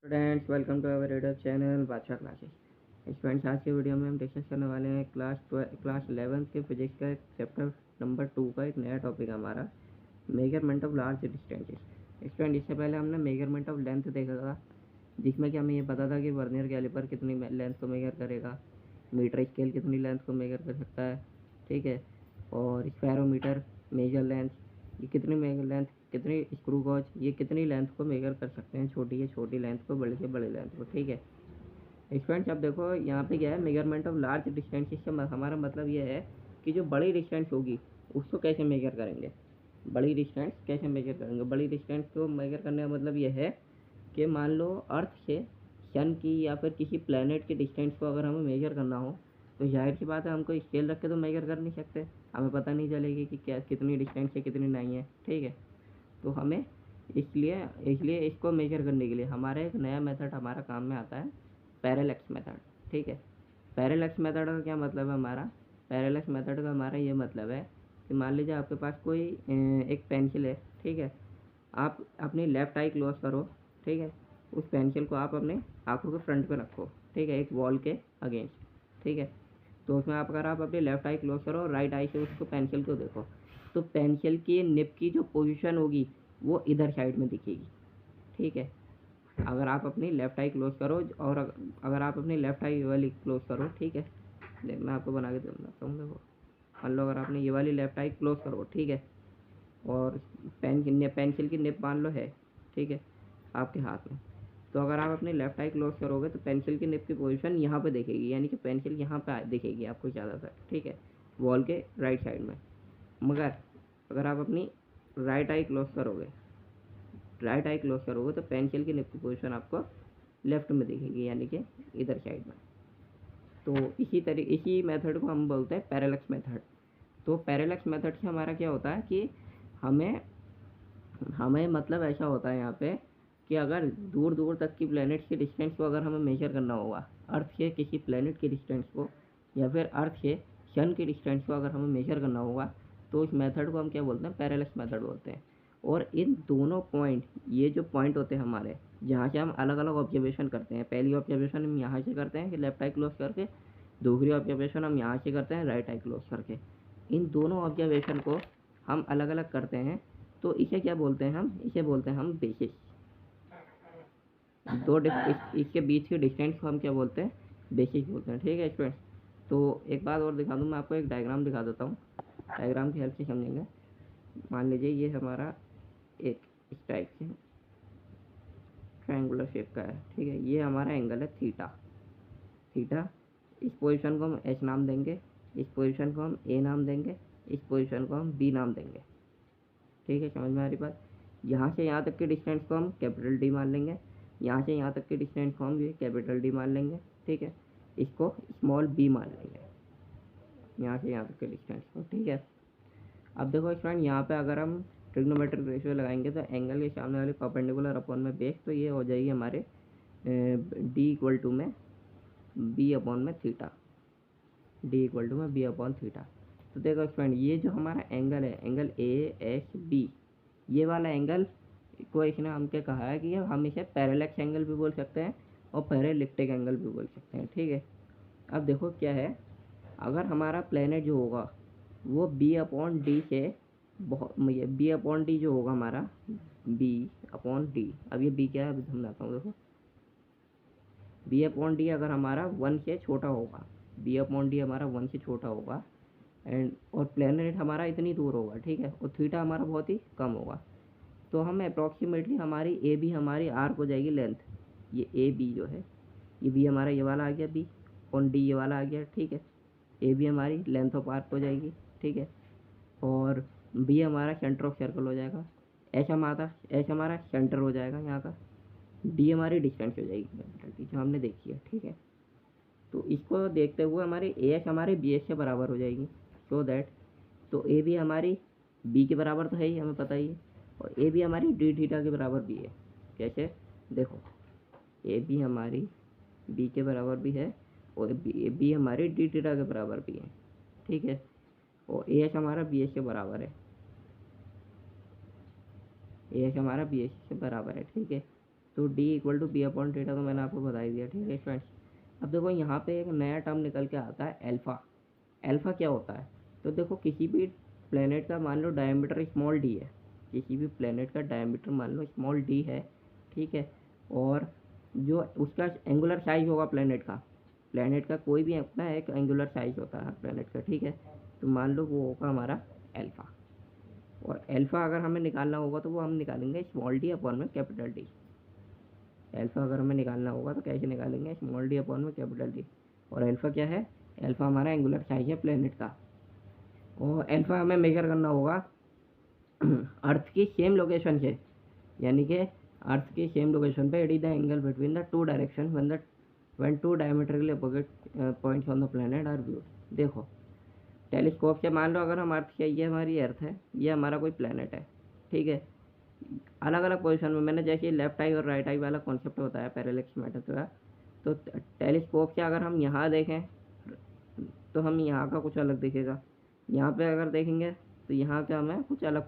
Students welcome to our YouTube channel Badshah classes. Students आज की video में हम डिस्कस करने वाले हैं क्लास 11 के फिजिक्स का चैप्टर नंबर 2 का एक नया टॉपिक है हमारा measurement of large distances. Student इससे पहले हमने मेजरमेंट ऑफ लेंथ देखा था, जिसमें कि हमें ये पता था कि वर्नियर कैलिपर कितनी लेंथ को मेजर करेगा, मीटर स्केल कितनी लेंथ को मेजर कर सकता है, ठीक है, और स्पैरोमीटर मेजर लेंथ ये कितनी मेजर लेंथ, कितनी स्क्रू गॉज ये कितनी लेंथ को मेजर कर सकते हैं, छोटी से छोटी लेंथ को, बड़ी से बड़ी लेंथ को, ठीक है। स्टूडेंट्स अब देखो यहाँ पे क्या है, मेजरमेंट ऑफ लार्ज डिस्टेंस से हमारा मतलब ये है कि जो बड़ी डिस्टेंस होगी उसको कैसे मेजर करेंगे, बड़ी डिस्टेंस कैसे मेजर करेंगे। बड़ी डिस्टेंस को मेजर करने का मतलब ये है कि मान लो अर्थ से सन की या फिर किसी प्लेनेट की डिस्टेंस को अगर हमें मेजर करना हो तो जाहिर सी बात है हमको स्केल रख के तो मेजर कर नहीं सकते, हमें पता नहीं चलेगी कि क्या कितनी डिस्टेंस है कितनी नहीं है, ठीक है। तो हमें इसलिए इसलिए इसको मेजर करने के लिए हमारा एक नया मेथड हमारा काम में आता है, पैरेलैक्स मेथड, ठीक है। पैरेलैक्स मेथड का क्या मतलब है हमारा, पैरेलैक्स मेथड का हमारा ये मतलब है कि मान लीजिए आपके पास कोई एक पेंसिल है, ठीक है, आप अपनी लेफ्ट आई क्लोज करो, ठीक है, उस पेंसिल को आप अपने आंखों के फ्रंट पे रखो, ठीक है, एक वॉल के अगेंस्ट, ठीक है। तो उसमें आप अगर आप अपनी लेफ्ट आई क्लोज करो और राइट आई से उसको पेंसिल को देखो तो पेंसिल की निब की जो पोजीशन होगी वो इधर साइड में दिखेगी, ठीक है। अगर आप अपनी लेफ्ट आई क्लोज करो और अगर आप अपनी लेफ्ट आई वाली क्लोज करो, ठीक है, मैं आपको बना के बताता हूँ। देखो मान लो अगर आपने ये वाली लेफ्ट आई क्लोज करो, ठीक है, और पेंसिल की निब मान लो है, ठीक है, आपके हाथ में, तो अगर आप अपनी लेफ्ट आई क्लोज करोगे तो पेंसिल की निब की पोजीशन यहाँ पे दिखेगी, यानी कि पेंसिल यहाँ पे दिखेगी आपको ज़्यादातर, ठीक है, वॉल के राइट साइड में। मगर अगर आप अपनी राइट आई क्लोज करोगे, राइट आई क्लोज करोगे तो पेंसिल की निब की पोजीशन आपको लेफ्ट में दिखेगी, यानी कि इधर साइड में। तो इसी मेथड को हम बोलते हैं पैरेलैक्स मेथड। तो पैरेलैक्स मेथड से हमारा क्या होता है कि हमें हमें मतलब ऐसा होता है यहाँ पे कि अगर दूर दूर तक की प्लैनेट्स की डिस्टेंस को अगर हमें मेजर करना होगा, अर्थ से किसी प्लैनेट की डिस्टेंस को या फिर अर्थ से सन की डिस्टेंस को अगर हमें मेजर करना होगा तो उस मेथड को हम क्या बोलते हैं, पैरेलैक्स मेथड बोलते हैं। और इन दोनों पॉइंट, ये जो पॉइंट होते हैं हमारे जहाँ से हम अलग अलग ऑब्जर्वेशन करते हैं, पहली ऑब्जर्वेशन हम यहाँ से करते हैं कि लेफ्ट आई क्लोज करके, दूसरी ऑब्जर्वेशन हम यहाँ से करते हैं राइट आई क्लोज करके। इन दोनों ऑब्जर्वेशन को हम अलग अलग करते हैं, तो इसे क्या बोलते हैं, हम इसे बोलते हैं हम बेसिस। इसके बीच के डिस्टेंस को हम क्या बोलते हैं, बेसिस बोलते हैं, ठीक है स्टूडेंट। तो एक बात और दिखा दूँ, मैं आपको एक डायग्राम दिखा देता हूँ, डायग्राम की हेल्प से समझेंगे। मान लीजिए ये हमारा एक इस टाइप से ट्रायंगुलर शेप का है, ठीक है, ये हमारा एंगल है थीटा, थीटा। इस पोजीशन को हम एच नाम देंगे, इस पोजीशन को हम ए नाम देंगे, इस पोजीशन को हम बी नाम देंगे, ठीक है, समझ में आ रही बात। यहाँ से यहाँ तक के डिस्टेंस को हम कैपिटल डी मान लेंगे, यहाँ से यहाँ तक के डिस्टेंस को हम ये कैपिटल डी मान लेंगे, ठीक है, इसको स्मॉल बी मान लेंगे, यहाँ से यहाँ तक के डिस्टेंस को, ठीक है। अब देखो स्टूडेंट, यहाँ पे अगर हम ट्रिग्नोमेट्रिक रेशियो लगाएंगे तो एंगल के सामने वाले परपेंडिकुलर अपॉन में बेस, तो ये हो जाएगी हमारे डी इक्वल टू में बी अपॉन में थीटा, डी इक्वल टू में बी अपॉन थीटा। तो देखो स्टूडेंट, ये जो हमारा एंगल है, एंगल ए एच बी, ये वाला एंगल को इसने हमके कहा है कि हम इसे पैरेलैक्स एंगल भी बोल सकते हैं और पैरेलिप्टिक एंगल भी बोल सकते हैं, ठीक है। अब देखो क्या है, अगर हमारा प्लेनेट जो होगा वो बी अपॉन डी से बहुत, बी अपॉन डी जो होगा हमारा, बी अपॉन डी, अब ये बी क्या है अभी समझाता हूँ। देखो बी अपॉन डी अगर हमारा वन से छोटा होगा, बी अपॉन डी हमारा वन से छोटा होगा एंड और प्लेनेट हमारा इतनी दूर होगा, ठीक है, और थीटा हमारा बहुत ही कम होगा, तो हम अप्रॉक्सीमेटली हमारी ए बी हमारी आर हो जाएगी लेंथ, ये ए बी जो है, ये बी हमारा ये वाला आ गया बी, और डी ये वाला आ गया, ठीक है, ए बी हमारी लेंथ ऑफ आर्क हो जाएगी, ठीक है, और बी हमारा सेंटर ऑफ सर्कल हो जाएगा, एच हमारा सेंटर हो जाएगा यहाँ का, डी हमारी डिस्टेंस हो जाएगी जो हमने देखी है, ठीक है। तो इसको देखते हुए हमारी ए एच हमारे बी एच से बराबर हो जाएगी, सो दैट, तो ए बी हमारी बी के बराबर तो है ही, हमें पता ही है, और ए बी हमारी डी थीटा के बराबर भी है। कैसे, देखो ए बी हमारी बी के बराबर भी है और बी हमारी डी थीटा के बराबर भी है, ठीक है, और ए एच हमारा बी एच के बराबर है, ए एच हमारा बी एच के बराबर है, ठीक है। तो D equal to B upon theta तो मैंने आपको बता ही दिया, ठीक है फ्रेंड्स। अब देखो यहाँ पे एक नया टर्म निकल के आता है अल्फ़ा। अल्फ़ा क्या होता है? तो देखो किसी भी प्लेनेट का मान लो डायमीटर स्मॉल डी है, किसी भी प्लेनेट का डायमीटर मान लो स्मॉल डी है, ठीक है, और जो उसका एंगुलर साइज होगा प्लेनेट का कोई भी अपना एक एंगुलर साइज होता है प्लेनेट का, ठीक है, तो मान लो वो होगा हमारा अल्फ़ा। और अल्फ़ा अगर हमें निकालना होगा तो वो हम निकालेंगे स्मॉल डी अपॉन में कैपिटल डी। अल्फ़ा अगर हमें निकालना होगा तो कैसे निकालेंगे? स्मॉल डी अपॉन में कैपिटल डी। और अल्फ़ा क्या है? अल्फ़ा हमारा एंगुलर साइज है प्लेनेट का। और अल्फ़ा हमें मेजर करना होगा अर्थ की सेम लोकेशन से, यानी कि अर्थ की सेम लोकेशन पे it is the angle between the two direction when two diametrically opposite points on the planet are viewed. देखो टेलीस्कोप से मान लो अगर हम अर्थ से, ये हमारी अर्थ है, ये हमारा कोई प्लेनेट है, ठीक है, अलग अलग पोजीशन में। मैंने जैसे लेफ्ट आई और राइट आई वाला कॉन्सेप्ट बताया पैरेलैक्स मेथड का, तो टेलीस्कोप से अगर हम यहाँ देखें तो हम यहाँ का कुछ अलग दिखेगा, यहाँ पे अगर देखेंगे तो यहाँ का हमें कुछ अलग